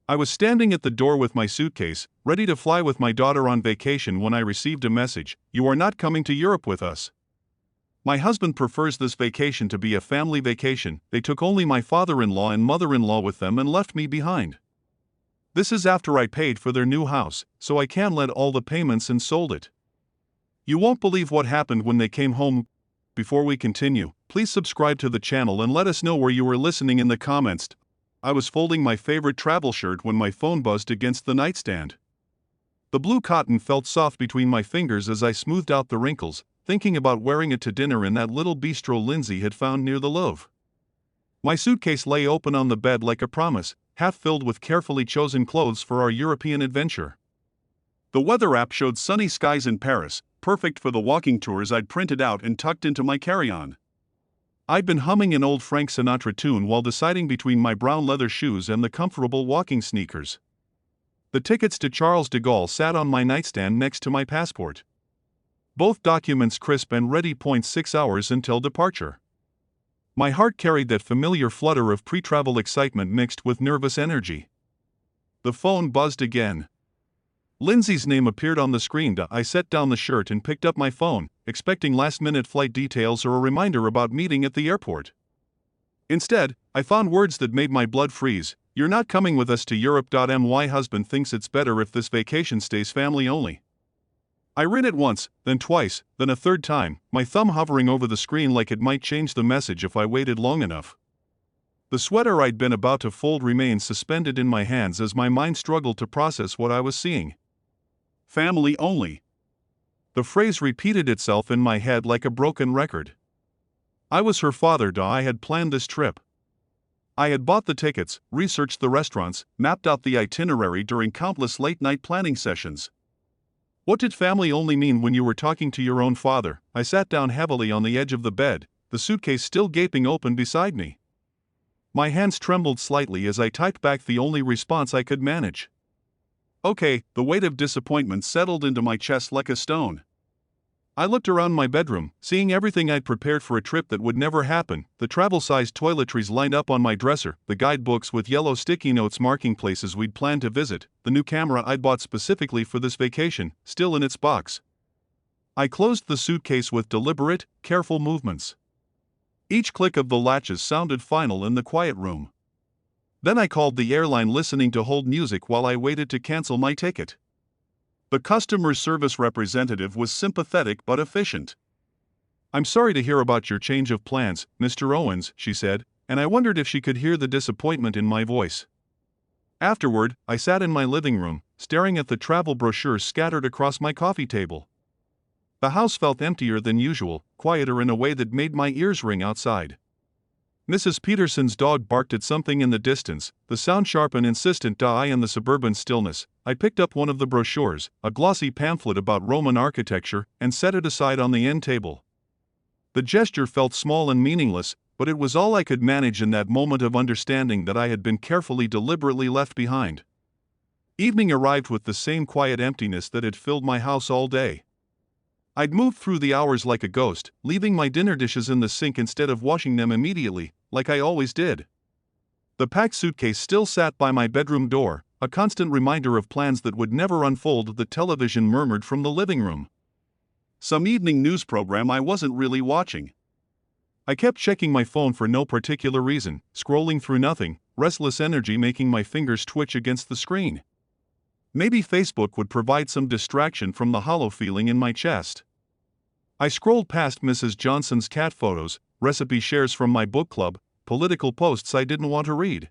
I was standing at the door with my suitcase, ready to fly with my daughter on vacation when I received a message: "You are not coming to Europe with us." My husband prefers this vacation to be a family vacation. They took only my father-in-law and mother-in-law with them and left me behind. This is after I paid for their new house, so I canceled all the payments and sold it. You won't believe what happened when they came home. Before we continue, please subscribe to the channel and let us know where you were listening in the comments. I was folding my favorite travel shirt when my phone buzzed against the nightstand. The blue cotton felt soft between my fingers as I smoothed out the wrinkles, thinking about wearing it to dinner in that little bistro Lindsay had found near the Louvre. My suitcase lay open on the bed like a promise, half filled with carefully chosen clothes for our European adventure. The weather app showed sunny skies in Paris, perfect for the walking tours I'd printed out and tucked into my carry-on. I'd been humming an old Frank Sinatra tune while deciding between my brown leather shoes and the comfortable walking sneakers. The tickets to Charles de Gaulle sat on my nightstand next to my passport. Both documents crisp and ready. 6 hours until departure. My heart carried that familiar flutter of pre-travel excitement mixed with nervous energy. The phone buzzed again. Lindsay's name appeared on the screen. I set down the shirt and picked up my phone, expecting last-minute flight details or a reminder about meeting at the airport. Instead, I found words that made my blood freeze. "You're not coming with us to Europe. My husband thinks it's better if this vacation stays family only." I read it once, then twice, then a third time, my thumb hovering over the screen like it might change the message if I waited long enough. The sweater I'd been about to fold remained suspended in my hands as my mind struggled to process what I was seeing. Family only. The phrase repeated itself in my head like a broken record. I was her father. I had planned this trip. I had bought the tickets, researched the restaurants, mapped out the itinerary during countless late-night planning sessions. What did family only mean when you were talking to your own father? I sat down heavily on the edge of the bed, the suitcase still gaping open beside me. My hands trembled slightly as I typed back the only response I could manage. "Okay." The weight of disappointment settled into my chest like a stone. I looked around my bedroom, seeing everything I'd prepared for a trip that would never happen: the travel-sized toiletries lined up on my dresser, the guidebooks with yellow sticky notes marking places we'd planned to visit, the new camera I'd bought specifically for this vacation, still in its box. I closed the suitcase with deliberate, careful movements. Each click of the latches sounded final in the quiet room. Then I called the airline, listening to hold music while I waited to cancel my ticket. The customer service representative was sympathetic but efficient. "I'm sorry to hear about your change of plans, Mr. Owens," she said, and I wondered if she could hear the disappointment in my voice. Afterward, I sat in my living room, staring at the travel brochures scattered across my coffee table. The house felt emptier than usual, quieter in a way that made my ears ring outside. Mrs. Peterson's dog barked at something in the distance, the sound sharp and insistent. In the suburban stillness, I picked up one of the brochures, a glossy pamphlet about Roman architecture, and set it aside on the end table. The gesture felt small and meaningless, but it was all I could manage in that moment of understanding that I had been carefully, deliberately left behind. Evening arrived with the same quiet emptiness that had filled my house all day. I'd moved through the hours like a ghost, leaving my dinner dishes in the sink instead of washing them immediately, like I always did. The packed suitcase still sat by my bedroom door, a constant reminder of plans that would never unfold. The television murmured from the living room. Some evening news program I wasn't really watching. I kept checking my phone for no particular reason, scrolling through nothing, restless energy making my fingers twitch against the screen. Maybe Facebook would provide some distraction from the hollow feeling in my chest. I scrolled past Mrs. Johnson's cat photos, recipe shares from my book club, political posts I didn't want to read.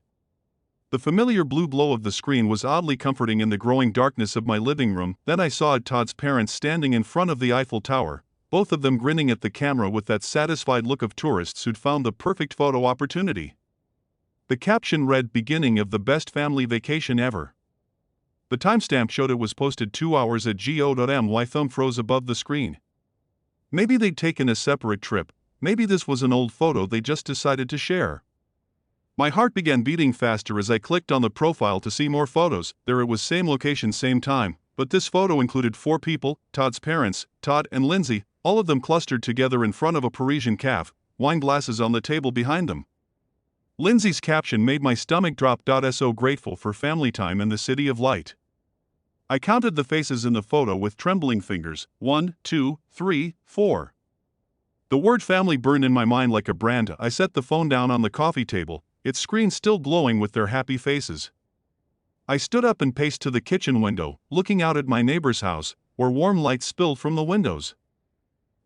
The familiar blue glow of the screen was oddly comforting in the growing darkness of my living room. Then I saw Todd's parents standing in front of the Eiffel Tower, both of them grinning at the camera with that satisfied look of tourists who'd found the perfect photo opportunity. The caption read, "Beginning of the best family vacation ever." The timestamp showed it was posted 2 hours at go.my. Thumb froze above the screen. Maybe they'd taken a separate trip, maybe this was an old photo they just decided to share. My heart began beating faster as I clicked on the profile to see more photos. There it was, same location, same time, but this photo included 4 people: Todd's parents, Todd and Lindsay, all of them clustered together in front of a Parisian cafe, wine glasses on the table behind them. Lindsay's caption made my stomach drop. So grateful for family time in the city of light. I counted the faces in the photo with trembling fingers. 1, 2, 3, 4. The word family burned in my mind like a brand. I set the phone down on the coffee table, its screen still glowing with their happy faces. I stood up and paced to the kitchen window, looking out at my neighbor's house, where warm light spilled from the windows.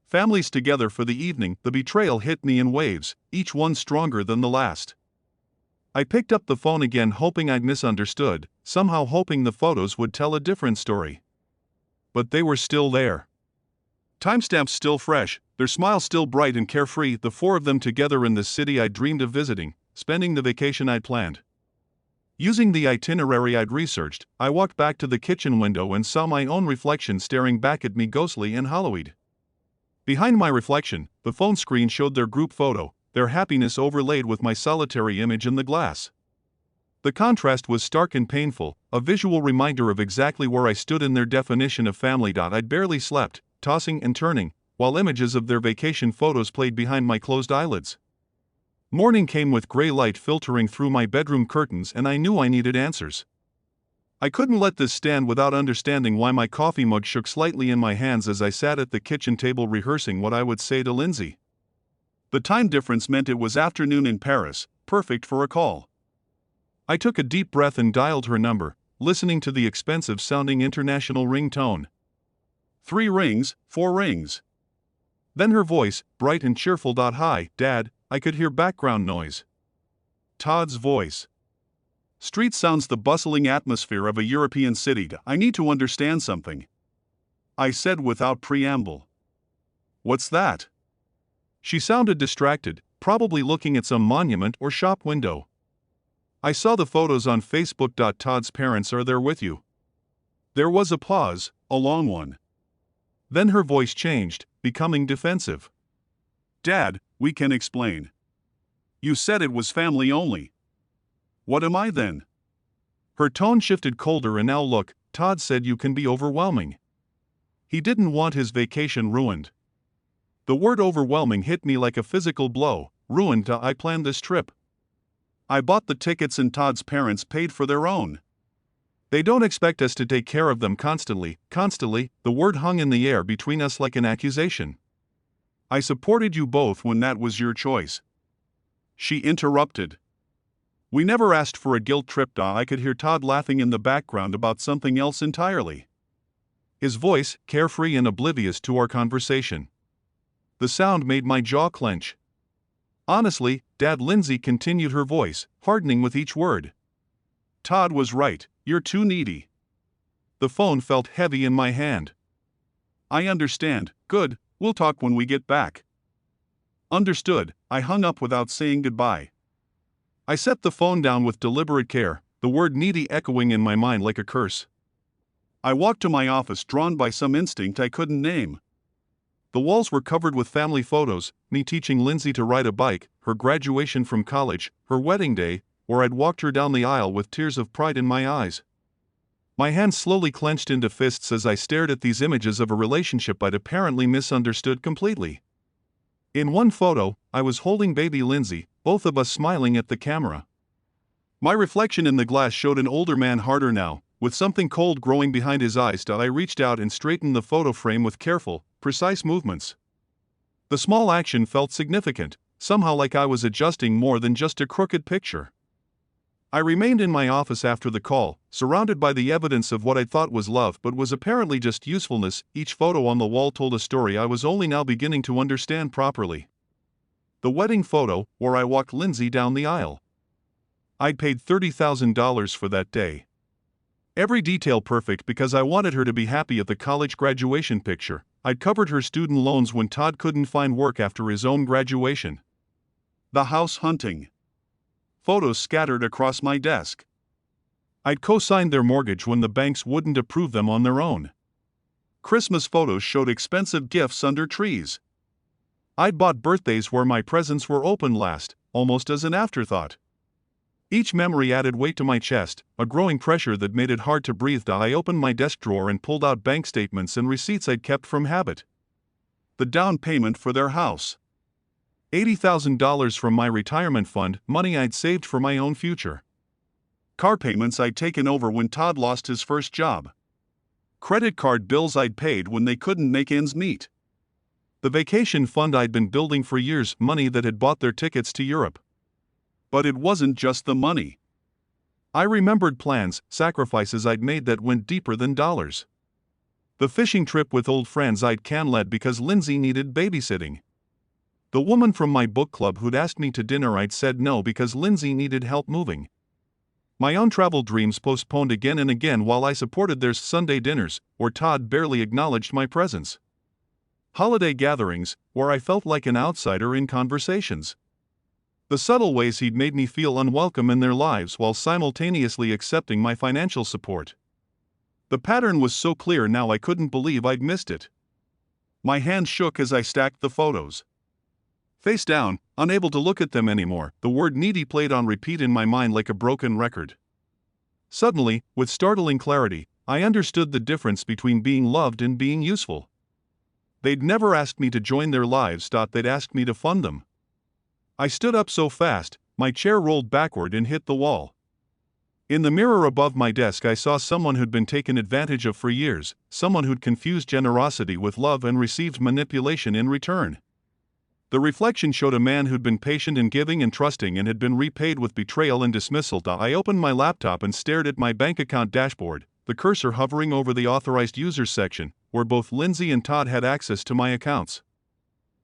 Families together for the evening. The betrayal hit me in waves, each one stronger than the last. I picked up the phone again, hoping I'd misunderstood, somehow hoping the photos would tell a different story. But they were still there. Timestamps still fresh, their smiles still bright and carefree, the four of them together in the city I dreamed of visiting, spending the vacation I'd planned. Using the itinerary I'd researched, I walked back to the kitchen window and saw my own reflection staring back at me, ghostly and hollow-eyed. Behind my reflection, the phone screen showed their group photo, their happiness overlaid with my solitary image in the glass. The contrast was stark and painful, a visual reminder of exactly where I stood in their definition of family. I'd barely slept, tossing and turning, while images of their vacation photos played behind my closed eyelids. Morning came with gray light filtering through my bedroom curtains, and I knew I needed answers. I couldn't let this stand without understanding why. My coffee mug shook slightly in my hands as I sat at the kitchen table rehearsing what I would say to Lindsay. The time difference meant it was afternoon in Paris, perfect for a call. I took a deep breath and dialed her number, listening to the expensive-sounding international ringtone. 3 rings, 4 rings. Then her voice, bright and cheerful. Hi, Dad. I could hear background noise. Todd's voice. Street sounds, the bustling atmosphere of a European city. I need to understand something, I said without preamble. What's that? She sounded distracted, probably looking at some monument or shop window. I saw the photos on Facebook. Todd's parents are there with you. There was a pause, a long one. Then her voice changed, becoming defensive. Dad, we can explain. You said it was family only. What am I then? Her tone shifted colder. And now look, Todd said you can be overwhelming. He didn't want his vacation ruined. The word overwhelming hit me like a physical blow. Ruined. I planned this trip. I bought the tickets and Todd's parents paid for their own. They don't expect us to take care of them constantly. The word hung in the air between us like an accusation. I supported you both when that was your choice. She interrupted. We never asked for a guilt trip. I could hear Todd laughing in the background about something else entirely. His voice, carefree and oblivious to our conversation. The sound made my jaw clench. Honestly, Dad, Lindsay continued, her voice hardening with each word. Todd was right, you're too needy. The phone felt heavy in my hand. I understand. Good, we'll talk when we get back. Understood. I hung up without saying goodbye. I set the phone down with deliberate care, the word needy echoing in my mind like a curse. I walked to my office, drawn by some instinct I couldn't name. The walls were covered with family photos, me teaching Lindsay to ride a bike, her graduation from college, her wedding day, where I'd walked her down the aisle with tears of pride in my eyes. My hands slowly clenched into fists as I stared at these images of a relationship I'd apparently misunderstood completely. In one photo, I was holding baby Lindsay, both of us smiling at the camera. My reflection in the glass showed an older man, harder now, with something cold growing behind his eyes. I reached out and straightened the photo frame with careful, precise movements. The small action felt significant, somehow like I was adjusting more than just a crooked picture. I remained in my office after the call, surrounded by the evidence of what I thought was love but was apparently just usefulness. Each photo on the wall told a story I was only now beginning to understand properly. The wedding photo, where I walked Lindsay down the aisle. I'd paid $30,000 for that day. Every detail perfect because I wanted her to be happy. At the college graduation picture, I'd covered her student loans when Todd couldn't find work after his own graduation. The house hunting. Photos scattered across my desk. I'd co-signed their mortgage when the banks wouldn't approve them on their own. Christmas photos showed expensive gifts under trees. I'd bought birthdays where my presents were opened last, almost as an afterthought. Each memory added weight to my chest, a growing pressure that made it hard to breathe. I opened my desk drawer and pulled out bank statements and receipts I'd kept from habit. The down payment for their house. $80,000 from my retirement fund, money I'd saved for my own future. Car payments I'd taken over when Todd lost his first job. Credit card bills I'd paid when they couldn't make ends meet. The vacation fund I'd been building for years, money that had bought their tickets to Europe. But it wasn't just the money. I remembered plans, sacrifices I'd made that went deeper than dollars. The fishing trip with old friends I'd canceled because Lindsay needed babysitting. The woman from my book club who'd asked me to dinner I'd said no because Lindsay needed help moving. My own travel dreams postponed again and again while I supported their Sunday dinners, where Todd barely acknowledged my presence. Holiday gatherings, where I felt like an outsider in conversations. The subtle ways he'd made me feel unwelcome in their lives while simultaneously accepting my financial support. The pattern was so clear now I couldn't believe I'd missed it. My hand shook as I stacked the photos. Face down, unable to look at them anymore, the word needy played on repeat in my mind like a broken record. Suddenly, with startling clarity, I understood the difference between being loved and being useful. They'd never asked me to join their lives, they'd asked me to fund them. I stood up so fast, my chair rolled backward and hit the wall. In the mirror above my desk I saw someone who'd been taken advantage of for years, someone who'd confused generosity with love and received manipulation in return. The reflection showed a man who'd been patient in giving and trusting and had been repaid with betrayal and dismissal. I opened my laptop and stared at my bank account dashboard, the cursor hovering over the authorized users section, where both Lindsay and Todd had access to my accounts.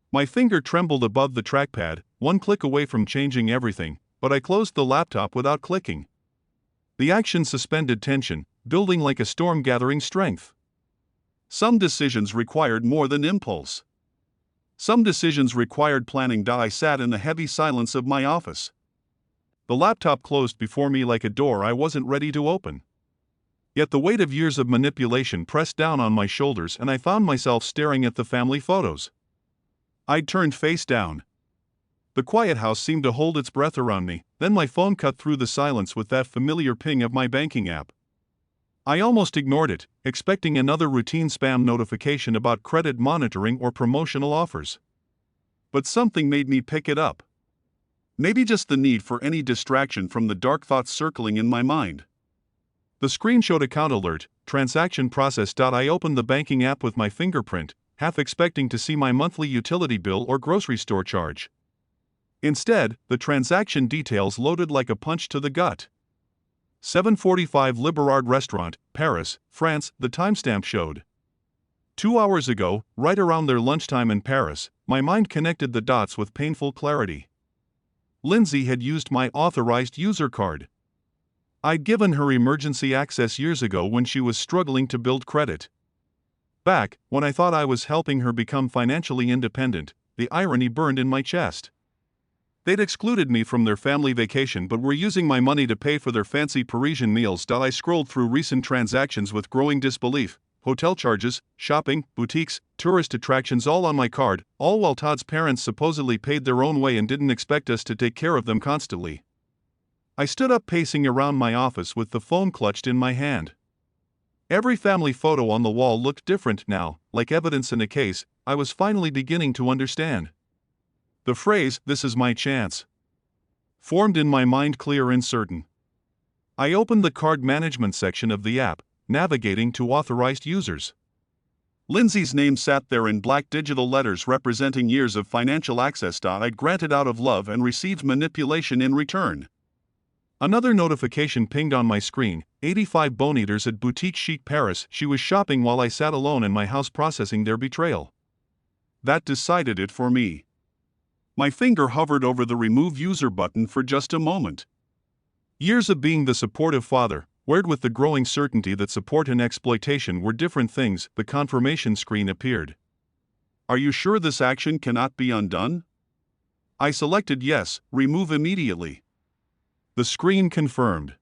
My finger trembled above the trackpad, one click away from changing everything, but I closed the laptop without clicking. The action suspended tension, building like a storm gathering strength. Some decisions required more than impulse. Some decisions required planning. I sat in the heavy silence of my office. The laptop closed before me like a door I wasn't ready to open. Yet the weight of years of manipulation pressed down on my shoulders and I found myself staring at the family photos. I'd turned face down. The quiet house seemed to hold its breath around me, then my phone cut through the silence with that familiar ping of my banking app. I almost ignored it, expecting another routine spam notification about credit monitoring or promotional offers. But something made me pick it up. Maybe just the need for any distraction from the dark thoughts circling in my mind. The screen showed account alert, transaction processed. I opened the banking app with my fingerprint, half expecting to see my monthly utility bill or grocery store charge. Instead, the transaction details loaded like a punch to the gut. 7:45 Liberard Restaurant, Paris, France, the timestamp showed. 2 hours ago, right around their lunchtime in Paris, my mind connected the dots with painful clarity. Lindsay had used my authorized user card. I'd given her emergency access years ago when she was struggling to build credit. Back, when I thought I was helping her become financially independent, the irony burned in my chest. They'd excluded me from their family vacation but were using my money to pay for their fancy Parisian meals. I scrolled through recent transactions with growing disbelief. Hotel charges, shopping, boutiques, tourist attractions all on my card, all while Todd's parents supposedly paid their own way and didn't expect us to take care of them constantly. I stood up pacing around my office with the phone clutched in my hand. Every family photo on the wall looked different now, like evidence in a case. I was finally beginning to understand. The phrase, "this is my chance," formed in my mind clear and certain. I opened the card management section of the app, navigating to authorized users. Lindsay's name sat there in black digital letters representing years of financial access. I'd granted out of love and received manipulation in return. Another notification pinged on my screen, 85 Boneaters at Boutique Chic Paris. She was shopping while I sat alone in my house processing their betrayal. That decided it for me. My finger hovered over the remove user button for just a moment. Years of being the supportive father, paired with the growing certainty that support and exploitation were different things, the confirmation screen appeared. Are you sure this action cannot be undone? I selected yes, remove immediately. The screen confirmed.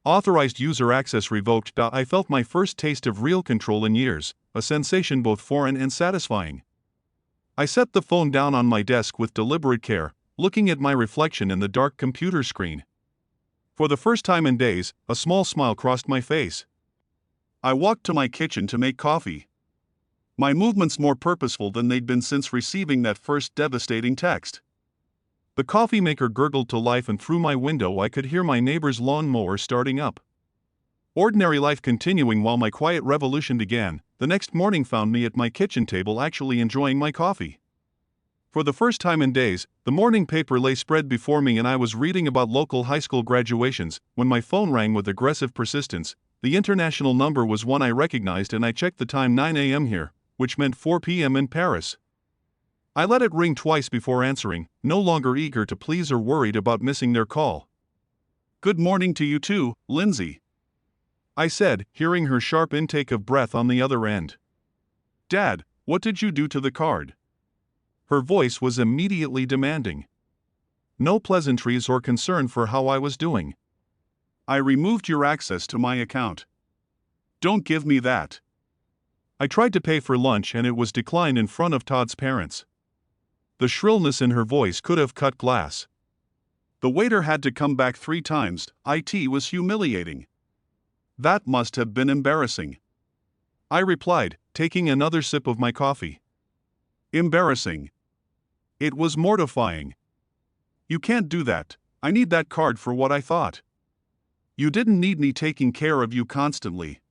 Authorized user access revoked. I felt my first taste of real control in years, a sensation both foreign and satisfying. I set the phone down on my desk with deliberate care, looking at my reflection in the dark computer screen. For the first time in days, a small smile crossed my face. I walked to my kitchen to make coffee. My movements more purposeful than they'd been since receiving that first devastating text. The coffee maker gurgled to life, and through my window I could hear my neighbor's lawnmower starting up. Ordinary life continuing while my quiet revolution began. The next morning found me at my kitchen table actually enjoying my coffee. For the first time in days, the morning paper lay spread before me and I was reading about local high school graduations when my phone rang with aggressive persistence. The international number was one I recognized and I checked the time: 9 a.m. here, which meant 4 p.m. in Paris. I let it ring twice before answering, no longer eager to please or worried about missing their call. "Good morning to you too, Lindsay," I said, hearing her sharp intake of breath on the other end. "Dad, what did you do to the card?" Her voice was immediately demanding. No pleasantries or concern for how I was doing. "I removed your access to my account." "Don't give me that." I tried to pay for lunch and it was declined in front of Todd's parents. The shrillness in her voice could have cut glass. "The waiter had to come back 3 times, it was humiliating." "That must have been embarrassing," I replied, taking another sip of my coffee. "Embarrassing. It was mortifying. You can't do that. I need that card for what I thought. You didn't need me taking care of you constantly."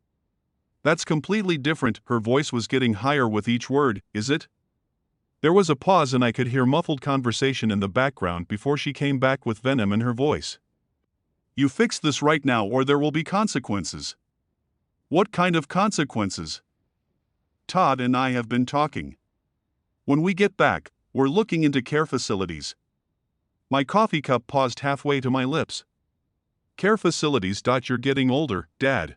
"That's completely different." Her voice was getting higher with each word. "Is it?" There was a pause and I could hear muffled conversation in the background before she came back with venom in her voice. "You fix this right now or there will be consequences." "What kind of consequences?" "Todd and I have been talking. When we get back, we're looking into care facilities." My coffee cup paused halfway to my lips. "Care facilities? You're getting older, Dad.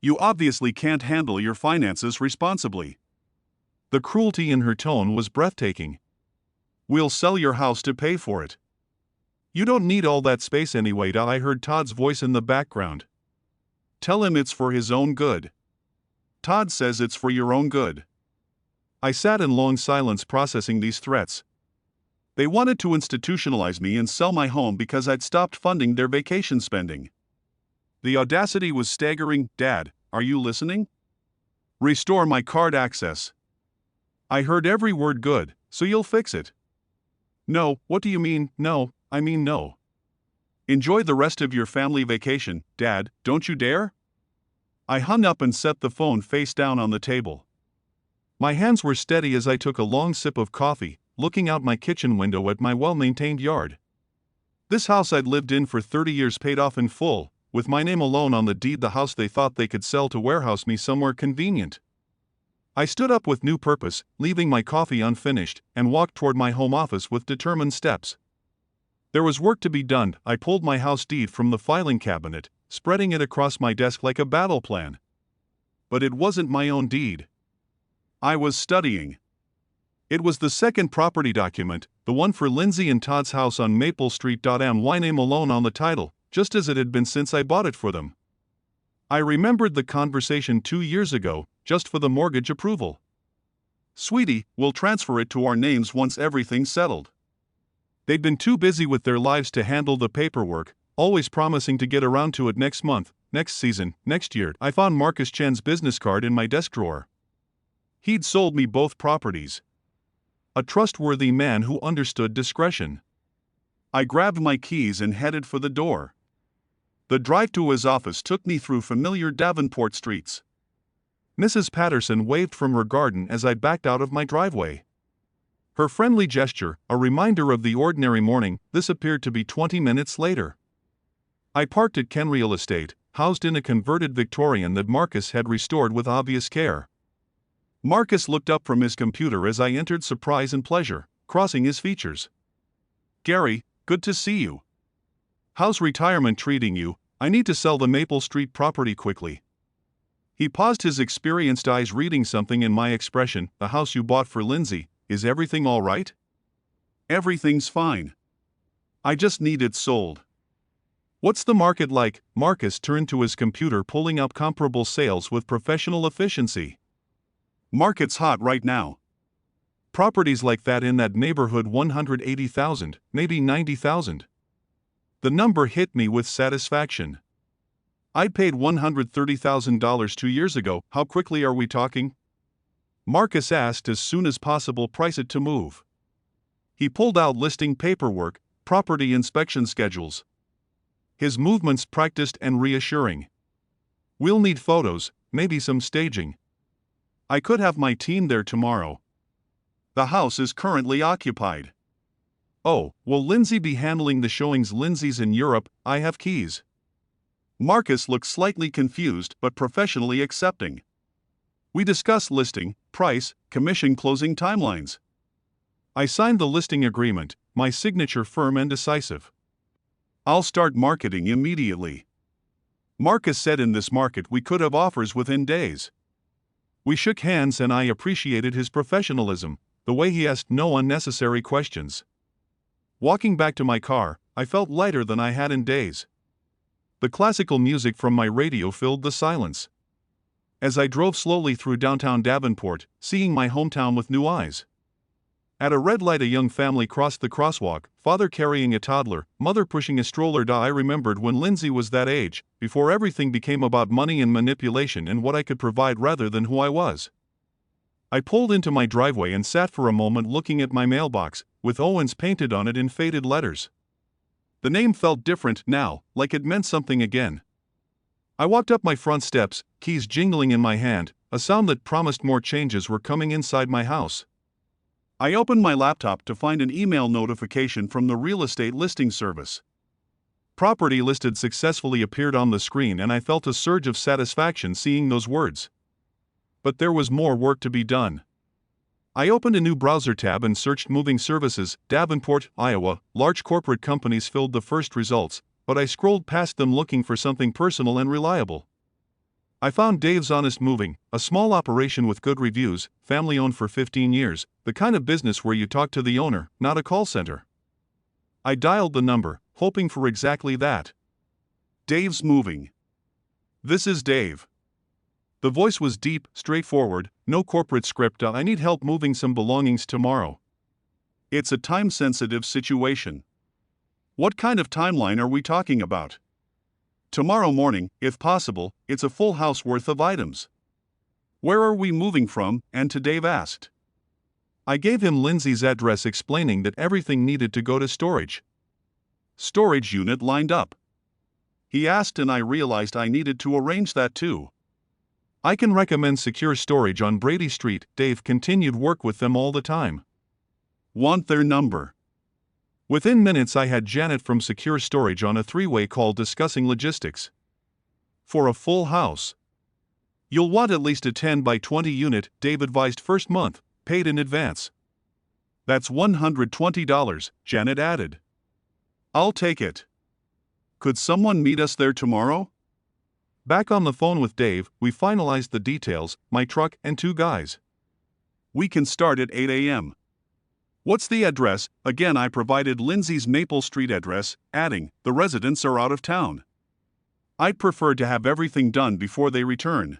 You obviously can't handle your finances responsibly." The cruelty in her tone was breathtaking. "We'll sell your house to pay for it." "You don't need all that space anyway." I heard Todd's voice in the background. "Tell him it's for his own good." "Todd says it's for your own good." I sat in long silence processing these threats. They wanted to institutionalize me and sell my home because I'd stopped funding their vacation spending. The audacity was staggering. "Dad, are you listening?" "Restore my card access." I heard every word. "Good, so you'll fix it." "No, what do you mean, no? I mean no." "Enjoy the rest of your family vacation, Dad, don't you dare." I hung up and set the phone face down on the table. My hands were steady as I took a long sip of coffee, looking out my kitchen window at my well-maintained yard. This house I'd lived in for 30 years paid off in full, with my name alone on the deed. The house they thought they could sell to warehouse me somewhere convenient. I stood up with new purpose, leaving my coffee unfinished, and walked toward my home office with determined steps. There was work to be done. I pulled my house deed from the filing cabinet, spreading it across my desk like a battle plan. But it wasn't my own deed. I was studying. It was the second property document, the one for Lindsay and Todd's house on Maple Street. My name alone on the title, just as it had been since I bought it for them. I remembered the conversation 2 years ago, just for the mortgage approval. "Sweetie, we'll transfer it to our names once everything's settled." They'd been too busy with their lives to handle the paperwork, always promising to get around to it next month, next season, next year. I found Marcus Chen's business card in my desk drawer. He'd sold me both properties. A trustworthy man who understood discretion. I grabbed my keys and headed for the door. The drive to his office took me through familiar Davenport streets. Mrs. Patterson waved from her garden as I backed out of my driveway. Her friendly gesture, a reminder of the ordinary morning. This appeared to be 20 minutes later. I parked at Ken Real Estate, housed in a converted Victorian that Marcus had restored with obvious care. Marcus looked up from his computer as I entered, surprise and pleasure crossing his features. "Gary, good to see you. How's retirement treating you? I need to sell the Maple Street property quickly." He paused, his experienced eyes reading something in my expression. "The house you bought for Lindsay, is everything all right?" "Everything's fine. I just need it sold." "What's the market like?" Marcus turned to his computer, pulling up comparable sales with professional efficiency. "Market's hot right now. Properties like that in that neighborhood, 180,000, maybe 90,000. The number hit me with satisfaction. I'd paid $130,000 2 years ago. "How quickly are we talking?" Marcus asked as soon as possible price it to move. He pulled out listing paperwork, property inspection schedules. His movements practiced and reassuring. We'll need photos, maybe some staging. I could have my team there tomorrow. The house is currently occupied. Oh, will Lindsay be handling the showings? Lindsay's in Europe, I have keys. Marcus looked slightly confused but professionally accepting. We discussed listing, price, commission, closing timelines. I signed the listing agreement, my signature firm and decisive. I'll start marketing immediately. Marcus said in this market we could have offers within days. We shook hands and I appreciated his professionalism, the way he asked no unnecessary questions. Walking back to my car, I felt lighter than I had in days. The classical music from my radio filled the silence. As I drove slowly through downtown Davenport, seeing my hometown with new eyes. At a red light a young family crossed the crosswalk, father carrying a toddler, mother pushing a stroller. I remembered when Lindsay was that age, before everything became about money and manipulation and what I could provide rather than who I was. I pulled into my driveway and sat for a moment looking at my mailbox, with Owens painted on it in faded letters. The name felt different now, like it meant something again. I walked up my front steps, keys jingling in my hand, a sound that promised more changes were coming inside my house. I opened my laptop to find an email notification from the real estate listing service. Property listed successfully appeared on the screen and I felt a surge of satisfaction seeing those words. But there was more work to be done. I opened a new browser tab and searched moving services, Davenport, Iowa. Large corporate companies filled the first results, but I scrolled past them looking for something personal and reliable. I found Dave's Honest Moving, a small operation with good reviews, family-owned for 15 years, the kind of business where you talk to the owner, not a call center. I dialed the number, hoping for exactly that. Dave's Moving. This is Dave. The voice was deep, straightforward, no corporate script. I need help moving some belongings tomorrow. It's a time-sensitive situation. What kind of timeline are we talking about? Tomorrow morning, if possible, it's a full house worth of items. Where are we moving from? And to Dave asked. I gave him Lindsay's address explaining that everything needed to go to storage. Storage unit lined up. He asked and I realized I needed to arrange that too. I can recommend secure storage on Brady Street. Dave continued work with them all the time. Want their number? Within minutes I had Janet from Secure Storage on a three-way call discussing logistics. For a full house. You'll want at least a 10 by 20 unit, Dave advised. First month, paid in advance. That's $120, Janet added. I'll take it. Could someone meet us there tomorrow? Back on the phone with Dave, we finalized the details, my truck and 2 guys. We can start at 8 a.m. What's the address? Again I provided Lindsay's Maple Street address, adding, the residents are out of town. I'd prefer to have everything done before they return.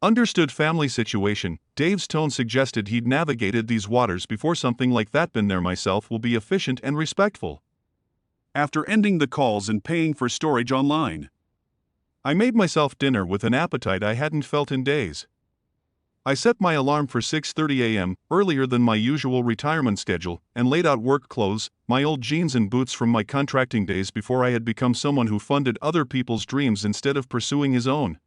Understood family situation. Dave's tone suggested he'd navigated these waters before something like that. Been there myself. Will be efficient and respectful. After ending the calls and paying for storage online, I made myself dinner with an appetite I hadn't felt in days. I set my alarm for 6:30 a.m., earlier than my usual retirement schedule, and laid out work clothes, my old jeans and boots from my contracting days before I had become someone who funded other people's dreams instead of pursuing his own.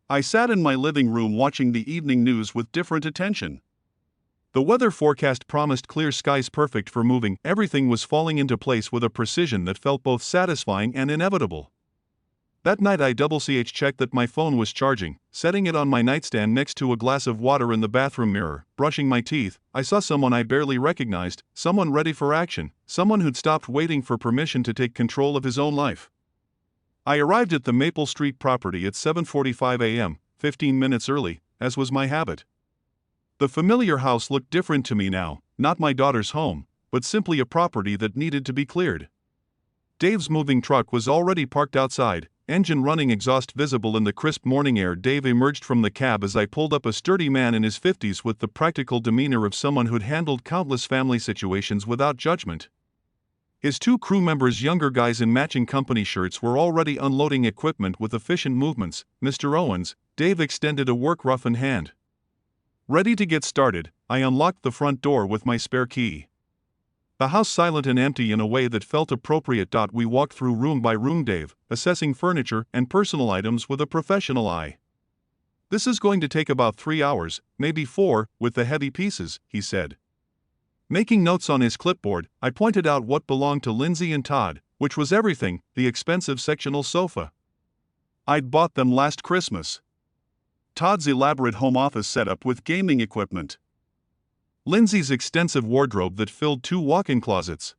I sat in my living room watching the evening news with different attention. The weather forecast promised clear skies, perfect for moving. Everything was falling into place with a precision that felt both satisfying and inevitable. That night I double-checked that my phone was charging, setting it on my nightstand next to a glass of water in the bathroom mirror. Brushing my teeth, I saw someone I barely recognized, someone ready for action, someone who'd stopped waiting for permission to take control of his own life. I arrived at the Maple Street property at 7:45 a.m., 15 minutes early, as was my habit. The familiar house looked different to me now, not my daughter's home, but simply a property that needed to be cleared. Dave's moving truck was already parked outside, engine running, exhaust visible in the crisp morning air. Dave emerged from the cab as I pulled up, a sturdy man in his 50s with the practical demeanor of someone who'd handled countless family situations without judgment. His 2 crew members, younger guys in matching company shirts, were already unloading equipment with efficient movements. Mr. Owens, Dave extended a work roughened hand. Ready to get started, I unlocked the front door with my spare key. The house silent and empty in a way that felt appropriate. We walked through room by room, Dave, assessing furniture and personal items with a professional eye. This is going to take about 3 hours, maybe 4, with the heavy pieces, he said. Making notes on his clipboard, I pointed out what belonged to Lindsay and Todd, which was everything: the expensive sectional sofa. I'd bought them last Christmas. Todd's elaborate home office setup with gaming equipment. Lindsay's extensive wardrobe that filled 2 walk-in closets.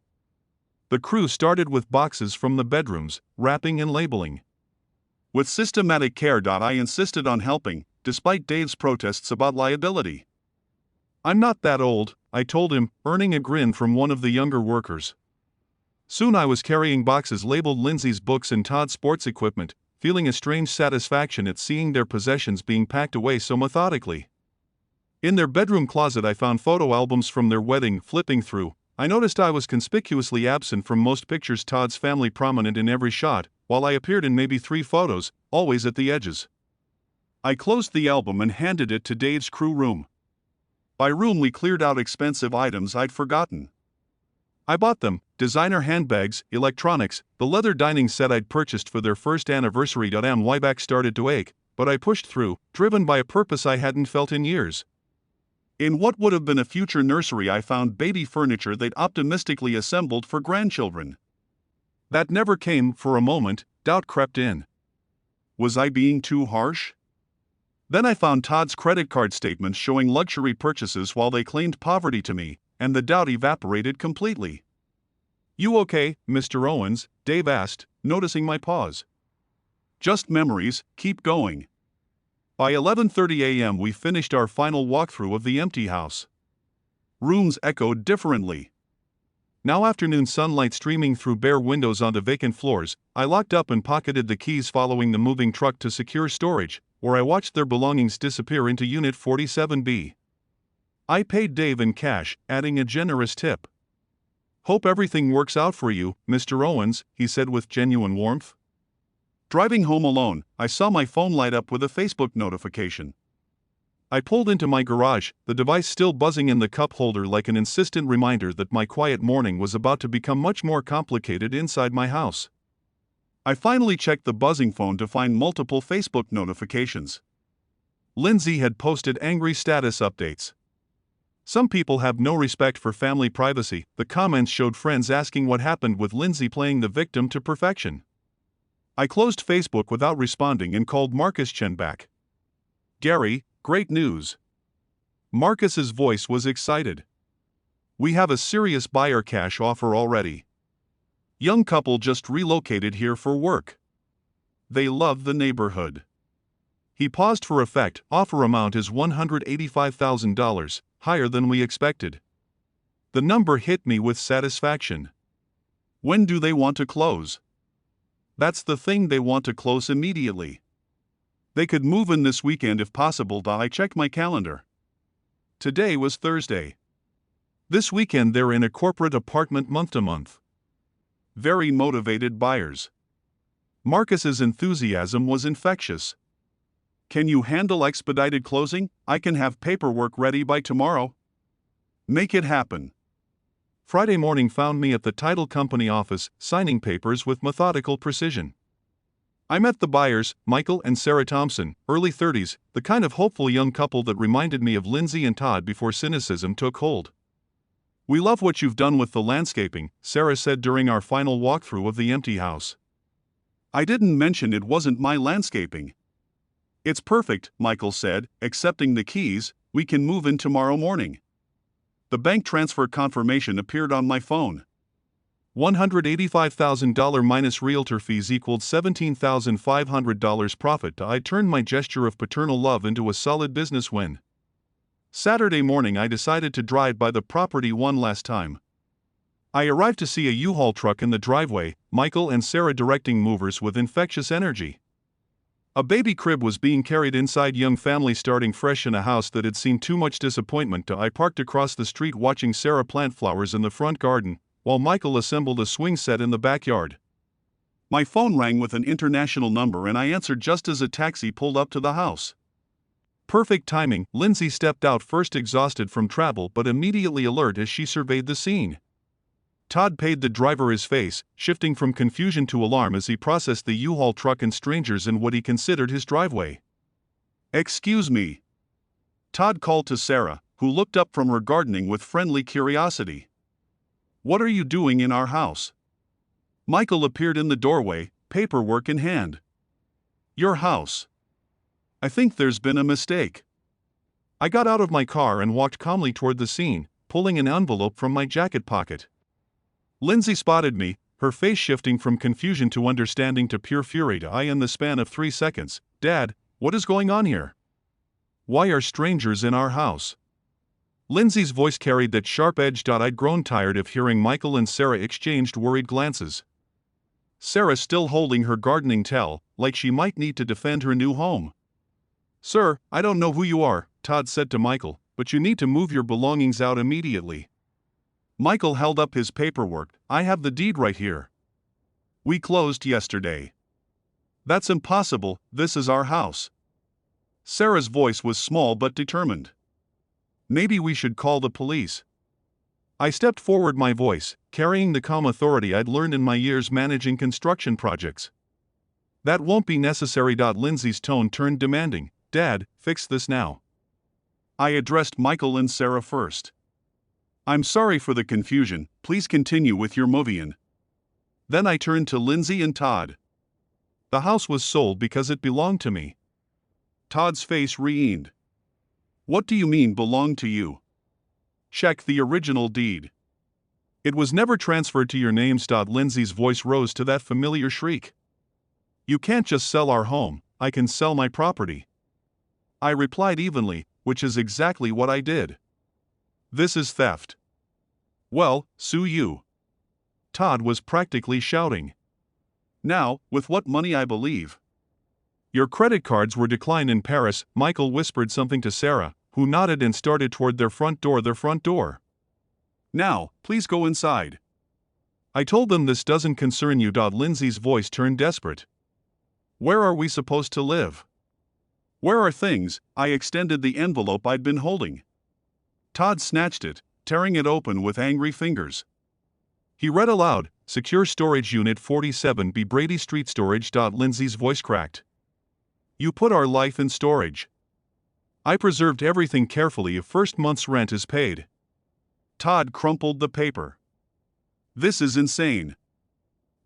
The crew started with boxes from the bedrooms, wrapping and labeling. With systematic care, I insisted on helping, despite Dave's protests about liability. I'm not that old, I told him, earning a grin from one of the younger workers. Soon I was carrying boxes labeled Lindsay's books and Todd's sports equipment, feeling a strange satisfaction at seeing their possessions being packed away so methodically. In their bedroom closet I found photo albums from their wedding. Flipping through, I noticed I was conspicuously absent from most pictures, Todd's family prominent in every shot, while I appeared in maybe 3 photos, always at the edges. I closed the album and handed it to Dave's crew room. By room we cleared out expensive items I'd forgotten. I bought them: designer handbags, electronics, the leather dining set I'd purchased for their first anniversary. My back started to ache, but I pushed through, driven by a purpose I hadn't felt in years. In what would have been a future nursery I found baby furniture they'd optimistically assembled for grandchildren. That never came. For a moment, doubt crept in. Was I being too harsh? Then I found Todd's credit card statements showing luxury purchases while they claimed poverty to me, and the doubt evaporated completely. "You okay, Mr. Owens?" Dave asked, noticing my pause. "Just memories, keep going." By 11:30 a.m. we finished our final walkthrough of the empty house. Rooms echoed differently. Now afternoon sunlight streaming through bare windows onto vacant floors, I locked up and pocketed the keys following the moving truck to secure storage, where I watched their belongings disappear into Unit 47B. I paid Dave in cash, adding a generous tip. "Hope everything works out for you, Mr. Owens," he said with genuine warmth. Driving home alone, I saw my phone light up with a Facebook notification. I pulled into my garage, the device still buzzing in the cup holder like an insistent reminder that my quiet morning was about to become much more complicated inside my house. I finally checked the buzzing phone to find multiple Facebook notifications. Lindsay had posted angry status updates. "Some people have no respect for family privacy," the comments showed friends asking what happened with Lindsay playing the victim to perfection. I closed Facebook without responding and called Marcus Chen back. "Gary, great news." Marcus's voice was excited. "We have a serious buyer cash offer already. Young couple just relocated here for work. They love the neighborhood." He paused for effect. "Offer amount is $185,000, higher than we expected." The number hit me with satisfaction. "When do they want to close?" "That's the thing, they want to close immediately. They could move in this weekend if possible." I checked my calendar. Today was Thursday. This weekend they're in a corporate apartment month to month. Very motivated buyers. Marcus's enthusiasm was infectious. "Can you handle expedited closing? I can have paperwork ready by tomorrow." "Make it happen." Friday morning found me at the title company office, signing papers with methodical precision. I met the buyers, Michael and Sarah Thompson, early 30s, the kind of hopeful young couple that reminded me of Lindsay and Todd before cynicism took hold. "We love what you've done with the landscaping," Sarah said during our final walkthrough of the empty house. "I didn't mention it wasn't my landscaping." "It's perfect," Michael said, accepting the keys. "We can move in tomorrow morning." The bank transfer confirmation appeared on my phone. $185,000 minus realtor fees equaled $17,500 profit. I turned my gesture of paternal love into a solid business win. Saturday morning I decided to drive by the property one last time. I arrived to see a U-Haul truck in the driveway, Michael and Sarah directing movers with infectious energy. A baby crib was being carried inside, young family starting fresh in a house that had seen too much disappointment. I parked across the street watching Sarah plant flowers in the front garden, while Michael assembled a swing set in the backyard. My phone rang with an international number and I answered just as a taxi pulled up to the house. Perfect timing. Lindsay stepped out first, exhausted from travel but immediately alert as she surveyed the scene. Todd paid the driver his face, shifting from confusion to alarm as he processed the U-Haul truck and strangers in what he considered his driveway. "Excuse me." Todd called to Sarah, who looked up from her gardening with friendly curiosity. "What are you doing in our house?" Michael appeared in the doorway, paperwork in hand. "Your house. I think there's been a mistake." I got out of my car and walked calmly toward the scene, pulling an envelope from my jacket pocket. Lindsay spotted me, her face shifting from confusion to understanding to pure fury in the span of 3 seconds. "Dad, what is going on here? Why are strangers in our house?" Lindsay's voice carried that sharp edge. I'd grown tired of hearing Michael and Sarah exchanged worried glances. Sarah still holding her gardening towel, like she might need to defend her new home. "Sir, I don't know who you are," Todd said to Michael, "but you need to move your belongings out immediately." Michael held up his paperwork. "I have the deed right here. We closed yesterday." "That's impossible, this is our house." Sarah's voice was small but determined. "Maybe we should call the police." I stepped forward, my voice carrying the calm authority I'd learned in my years managing construction projects. "That won't be necessary." Lindsay's tone turned demanding. "Dad, fix this now." I addressed Michael and Sarah first. "I'm sorry for the confusion, please continue with your moving." Then I turned to Lindsay and Todd. "The house was sold because it belonged to me." Todd's face reamed. "What do you mean belonged to you?" "Check the original deed. It was never transferred to your names." Lindsay's voice rose to that familiar shriek. "You can't just sell our home, I can sell my property." I replied evenly, which is exactly what I did. "This is theft." "Well, sue you." Todd was practically shouting. "Now, with what money? I believe your credit cards were declined in Paris." Michael whispered something to Sarah, who nodded and started toward their front door. "Now, please go inside." I told them this doesn't concern you. Lindsay's voice turned desperate. "Where are we supposed to live? Where are things?" I extended the envelope I'd been holding. Todd snatched it, tearing it open with angry fingers. He read aloud, "Secure Storage Unit 47B, Brady Street Storage." Lindsay's voice cracked. "You put our life in storage." "I preserved everything carefully. If first month's rent is paid." Todd crumpled the paper. "This is insane.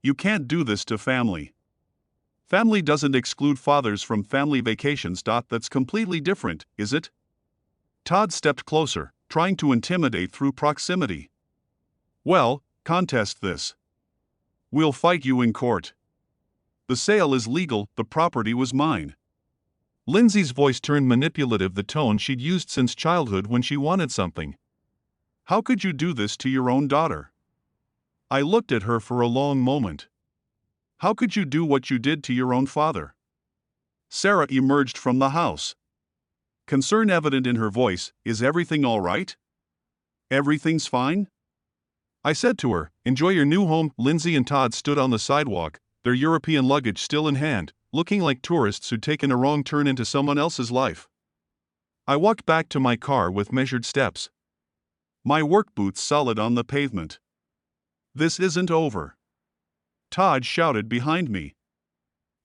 You can't do this to family. Family doesn't exclude fathers from family vacations. That's completely different, is it?" Todd stepped closer, trying to intimidate through proximity. "Well, contest this. We'll fight you in court. The sale is legal, the property was mine." Lindsay's voice turned manipulative, the tone she'd used since childhood when she wanted something. "How could you do this to your own daughter?" I looked at her for a long moment. "How could you do what you did to your own father?" Sarah emerged from the house. Concern evident in her voice. "Is everything all right?" "Everything's fine," I said to her. "Enjoy your new home." Lindsay and Todd stood on the sidewalk, their European luggage still in hand, looking like tourists who'd taken a wrong turn into someone else's life. I walked back to my car with measured steps, my work boots solid on the pavement. "This isn't over," Todd shouted behind me.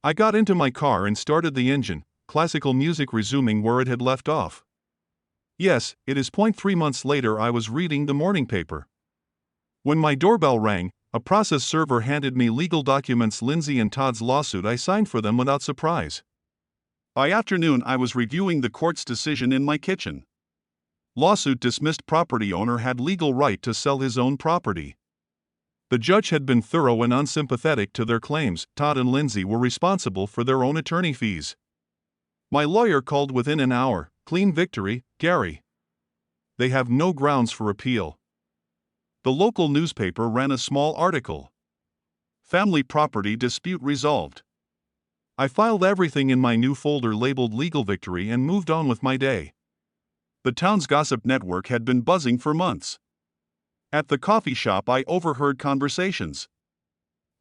I got into my car and started the engine, classical music resuming where it had left off. Yes, it is. 3 months later, I was reading the morning paper. When my doorbell rang, a process server handed me legal documents. Lindsay and Todd's lawsuit. I signed for them without surprise. By afternoon, I was reviewing the court's decision in my kitchen. Lawsuit dismissed. Property owner had legal right to sell his own property. The judge had been thorough and unsympathetic to their claims. Todd and Lindsay were responsible for their own attorney fees. My lawyer called within an hour. "Clean victory, Gary. They have no grounds for appeal." The local newspaper ran a small article. "Family property dispute resolved." I filed everything in my new folder labeled Legal Victory and moved on with my day. The town's gossip network had been buzzing for months. At the coffee shop, I overheard conversations.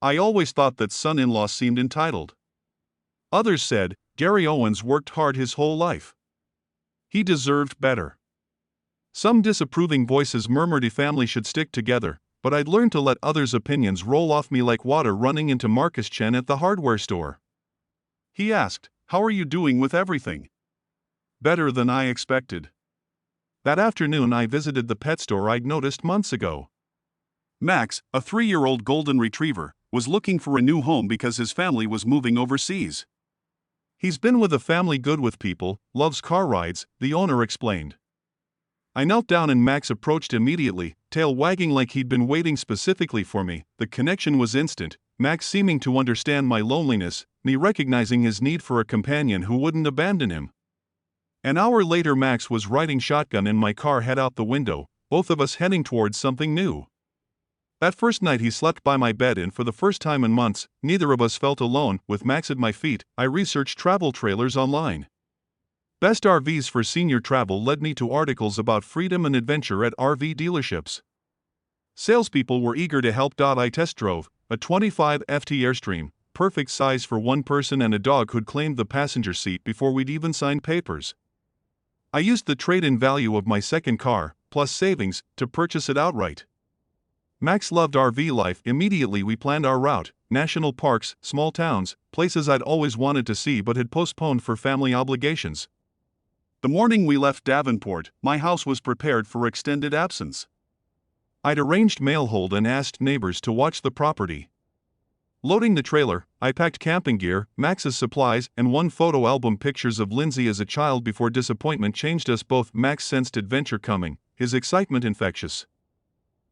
I always thought that son-in-law seemed entitled. Others said, "Gary Owens worked hard his whole life. He deserved better. Some disapproving voices murmured family should stick together, but I'd learned to let others' opinions roll off me like water running into Marcus Chen at the hardware store. He asked, "How are you doing with everything?" "Better than I expected." That afternoon I visited the pet store I'd noticed months ago. Max, a 3-year-old golden retriever, was looking for a new home because his family was moving overseas. He's been with a family good with people, loves car rides, the owner explained. I knelt down and Max approached immediately, tail wagging like he'd been waiting specifically for me. The connection was instant, Max seeming to understand my loneliness, me recognizing his need for a companion who wouldn't abandon him. An hour later Max was riding shotgun in my car head out the window, both of us heading towards something new. That first night he slept by my bed and for the first time in months, neither of us felt alone. With Max at my feet, I researched travel trailers online. Best RVs for senior travel led me to articles about freedom and adventure at RV dealerships. Salespeople were eager to help. I test drove a 25ft Airstream, perfect size for one person and a dog who'd claimed the passenger seat before we'd even signed papers. I used the trade-in value of my second car, plus savings, to purchase it outright. Max loved RV life. Immediately we planned our route: national parks, small towns, places I'd always wanted to see but had postponed for family obligations. The morning we left Davenport, my house was prepared for extended absence. I'd arranged mail hold and asked neighbors to watch the property. Loading the trailer, I packed camping gear, Max's supplies, and one photo album: pictures of Lindsay as a child before disappointment changed us both. Max sensed adventure coming, his excitement infectious.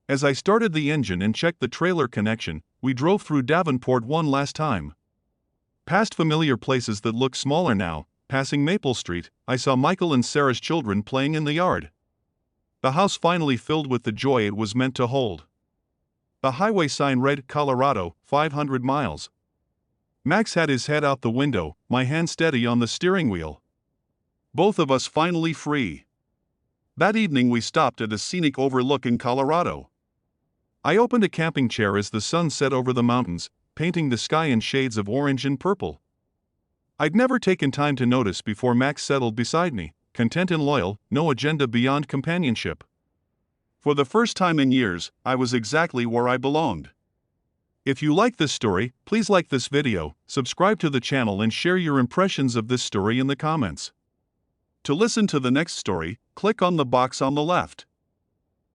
As I started the engine and checked the trailer connection, we drove through Davenport one last time. Past familiar places that look smaller now. Passing Maple Street, I saw Michael and Sarah's children playing in the yard. The house finally filled with the joy it was meant to hold. The highway sign read Colorado, 500 miles. Max had his head out the window, my hand steady on the steering wheel. Both of us finally free. That evening we stopped at a scenic overlook in Colorado. I opened a camping chair as the sun set over the mountains, painting the sky in shades of orange and purple. I'd never taken time to notice before Max settled beside me, content and loyal, no agenda beyond companionship. For the first time in years, I was exactly where I belonged. If you like this story, please like this video, subscribe to the channel and share your impressions of this story in the comments. To listen to the next story, click on the box on the left.